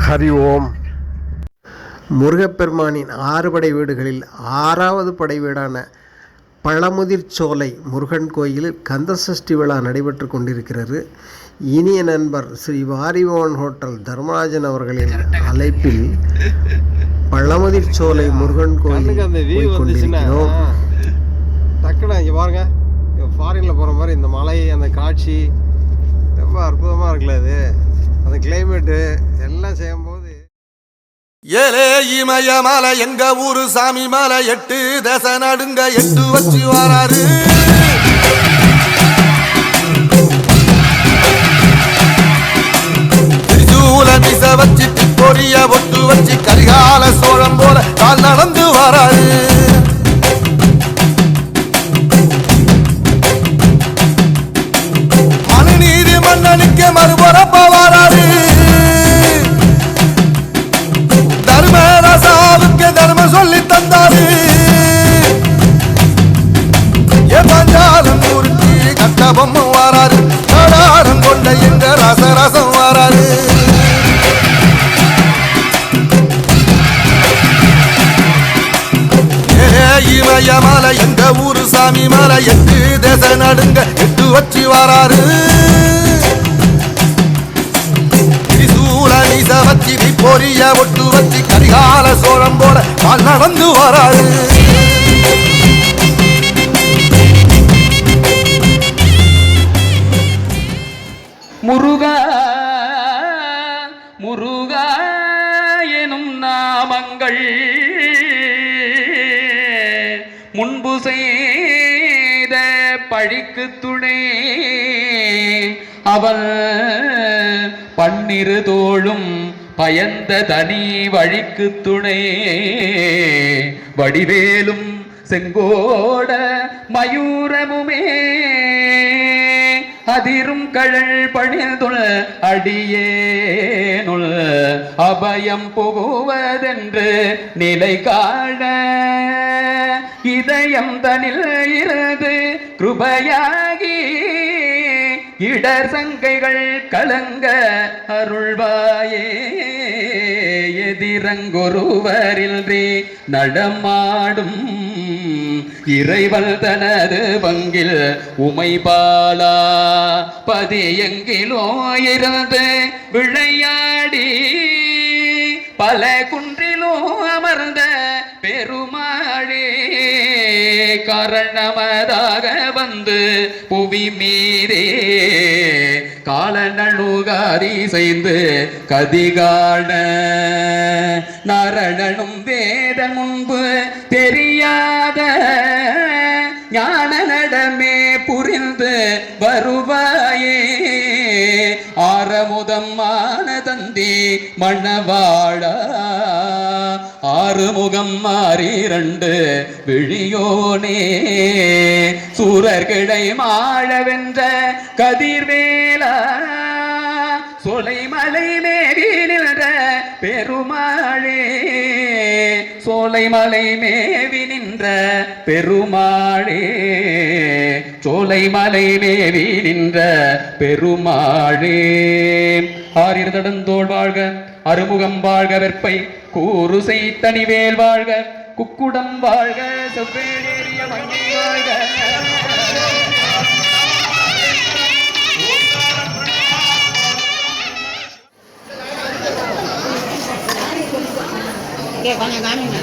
ஹரி ஓம். முருகப்பெருமானின் 6 படை வீடுகளில் 6வது படை வீடான பழமுதிர்ச்சோலை முருகன் கோயிலில் கந்தசஷ்டி விழா நடைபெற்று கொண்டிருக்கிறது. இனிய நண்பர் ஸ்ரீ வாரிபவன் ஹோட்டல் தர்மராஜன் அவர்களின் அழைப்பில் பழமுதிர்ச்சோலை முருகன் கோயில் போய் கொண்டிருக்கிறோம். டக்குனு இங்கே பாருங்க, ஃபாரினில் போகிற மாதிரி இந்த மலை, அந்த காட்சி ரொம்ப அற்புதமாக இருக்குல்ல. அது அந்த கிளைமேட்டு எல்லாம் செய்யும்போது ஏலே இமய மலை எங்க ஊரு சாமி மலை 8 தசை நடுங்க 8 வச்சு வராரு. திரிசூல மிச வச்சு பொரிய ஒட்டு வச்சு கரிகால சோழம் போல கால் நடந்து வராரு. மனுநீதி மன்னனுக்கு மறுபுறப்ப வராரு. தர்மம் சொல்லி தந்தாரு. பஞ்சாலம் உருட்டி கட்டபொம்மை வாராரு. கடாரம் கொண்ட எங்க ரசரசம் வாராரு. இமய மலை எங்க ஊரு சாமி மலை 8 தேச நடுங்க 8 வச்சு வாராரு. வச்சு பொரிய ஒட்டு வச்சு கரிகால சோழம் போல கால் நடந்து வராரு. முருகா முருகா எனும் நாமங்கள் முன்பு செய்த பழிக்கு துணை அவள் பன்னிரு தோளும் பயந்த தனி வழிக்கு துணை வடிவேலும் செங்கோட மயூரமுமே அதிரும் கழல் பணிதுள் அடியேனுள் அபயம் புகுவதென்று நிலை காண இதயம் தனில் இருந்து கிருபையாகி இடர் சங்கைகள் கலங்க அருள்வாயே. எதிரங்கொருவரின்றி நடமாடும் இறைவல் தனது பங்கில் உமைபாலா பதி எங்கிலோ இருந்து விளையாடி பல குன்றிலோ அமர்ந்த பெருமாளே காரணமதாக வந்து புவி மீதே காலநழுகாரி செய்து கதிகாண நாரணனும் வேத முன்பு தெரியாத ஞான நடமே புரிந்து வருவாயே. ஆரமுதம் ஆனதந்தி மணவாழா ஆறுமுகம் மாறி 2 விழியோனே சூரர்கிடை மாழவென்ற கதிர்வேலா சோலைமலை மேவி நின்ற பெருமாளே சோலைமலை மேவி நின்ற பெருமாளே சோலைமலை மேவி நின்ற பெருமாளே. ஆரிரு தடந்தோள் வாழ்க அறுமுகம் வாழ்க வெற்பை கூறுசை தனிவேல் வாழ்க குக்குடம் வாழ்க செவ்வேறிய மங்கை வாழ்க. கொஞ்சம் காமிங்க.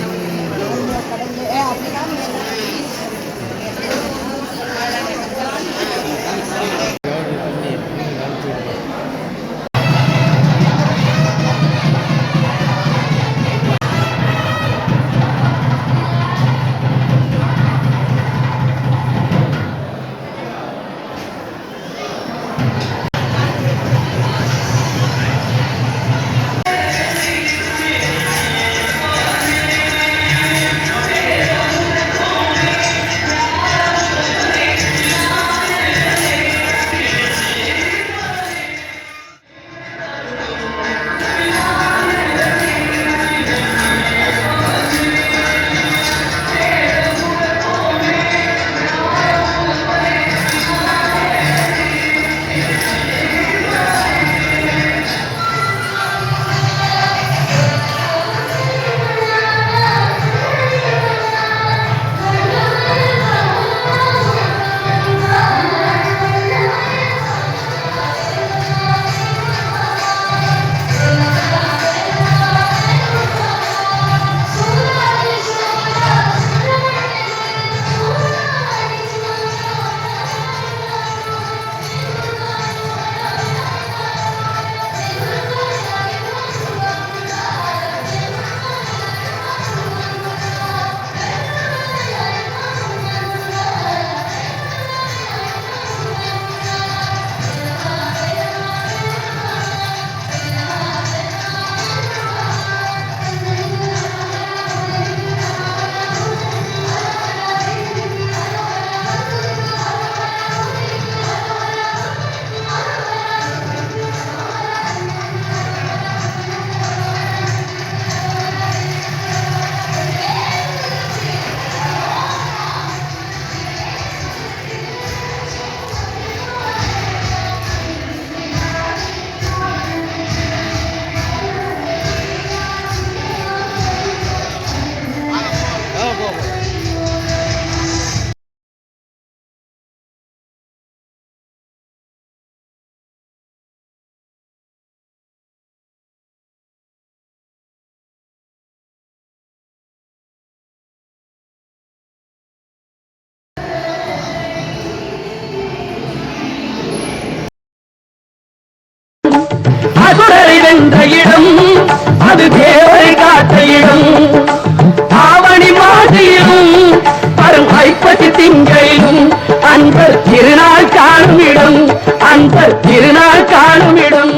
அது தேவரை காட்டையிடும் ஆவணி மாசியிலும் வரும் ஐப்பசி திங்களிலும் அந்த திருநாள் காணுமிடம் அந்த திருநாள் காணுமிடம்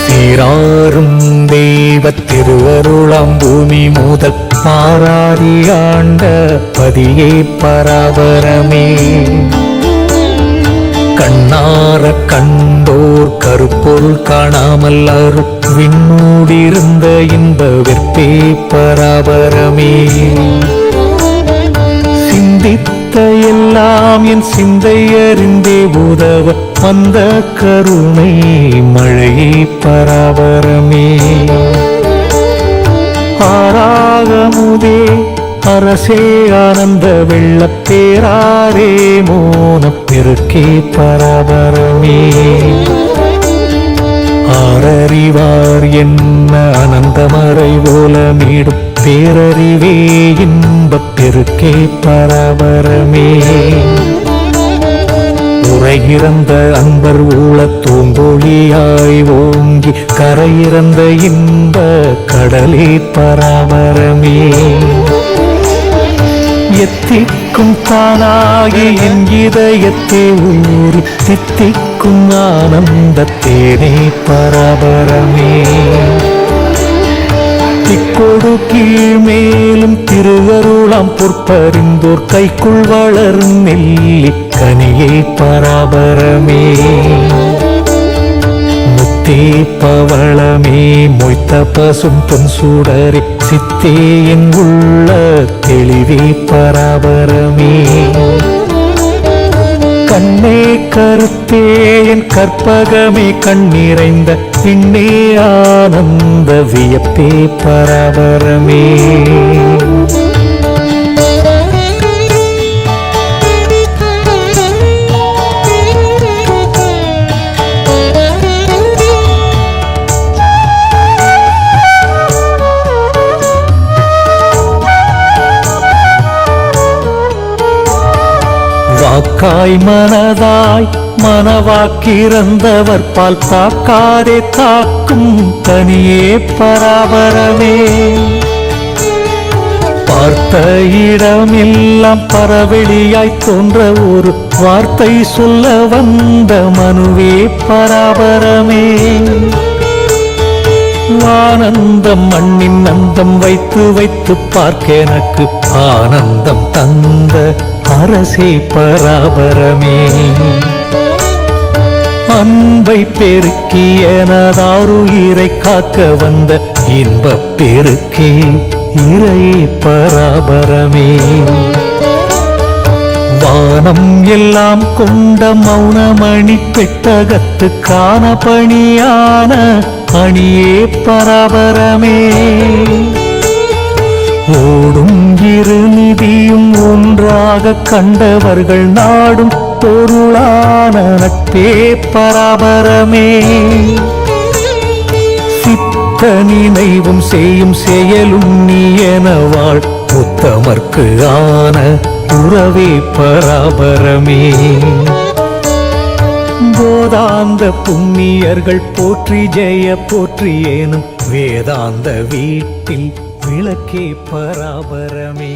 சீராரும் தெய்வத் திருவருளாம் பூமி முதல் மாறாரி ஆண்ட பதியே பராபரமே கண்ணார கண்டோர் கருப்பொருள் காணாமல் அருள் விண்ணூடிருந்த இன்ப வெற்பே பராபரமே சிந்தித்த எல்லாம் என் சிந்தை அறிந்தே உதவ வந்த கருணை மழையே பராபரமே ஆராகமுதே அரசே ஆனந்த வெள்ளப்பேராரே மோனப் பெருக்கே பராபரமே ஆரறிவார் என்ன அனந்தமறை போல மீடும் பேரறிவே இன்பப் பெருக்கே பராபரமே உரையிறந்த அன்பர் ஊழத் தூங்கொழியாய் ஓங்கி கரையிறந்த இன்ப கடலே பராபரமே எத்திக்கும் தானாகி என் இதயத்தே ஊறி தித்திக்கும் ஆனந்தத்தேனே பராபரமே திக்கொடு கீழ் மேலும் திருவருளாம் பொற்பறிந்தோர் கைக்குள் வளரும் நெல்லி கனியே பராபரமே முத்தே பவளமே மொய்த்த பசும் பொன் சூடரே சித்தே எங்குள்ள தெளிவே பராபரமே கண்ணே கருத்தே என் கற்பகமே கண்ணிறைந்த பின்னே ஆனந்த வியப்பே பராபரமே வாக்காய் மனதாய் மனவாக்கிறந்தவர் பால் தாக்காதே தாக்கும் தனியே பராபரமே பார்த்த இடமெல்லாம் பரவெளியாய் தோன்ற ஒரு வார்த்தை சொல்ல வந்த மனுவே பராபரமே ஆனந்தம் மண்ணின் அந்தம் வைத்து வைத்து பார்க்க எனக்கு ஆனந்தம் தந்த அரசே பராபரமே அன்பை பெருக்கி எனதாருயிரை காக்க வந்த இன்பப் பெருக்கே இறையே பராபரமே வானம் எல்லாம் கொண்ட மௌனமணி பெட்டகத்துக்கான பணியான அணியே பராபரமே ஓடும் இரு நிதியும் ஒன்றாக கண்டவர்கள் நாடும் பொருளான நட்பே பராபரமே சித்த நினைவும் செய்யும் செயலும் நீ எனவாள் உத்தமர்க்கு ஆன உறவே பராபரமே போதாந்த புண்ணியர்கள் போற்றி ஜெய போற்றி ஏனும் வேதாந்த வீட்டில் விளக்கே பராபரமே.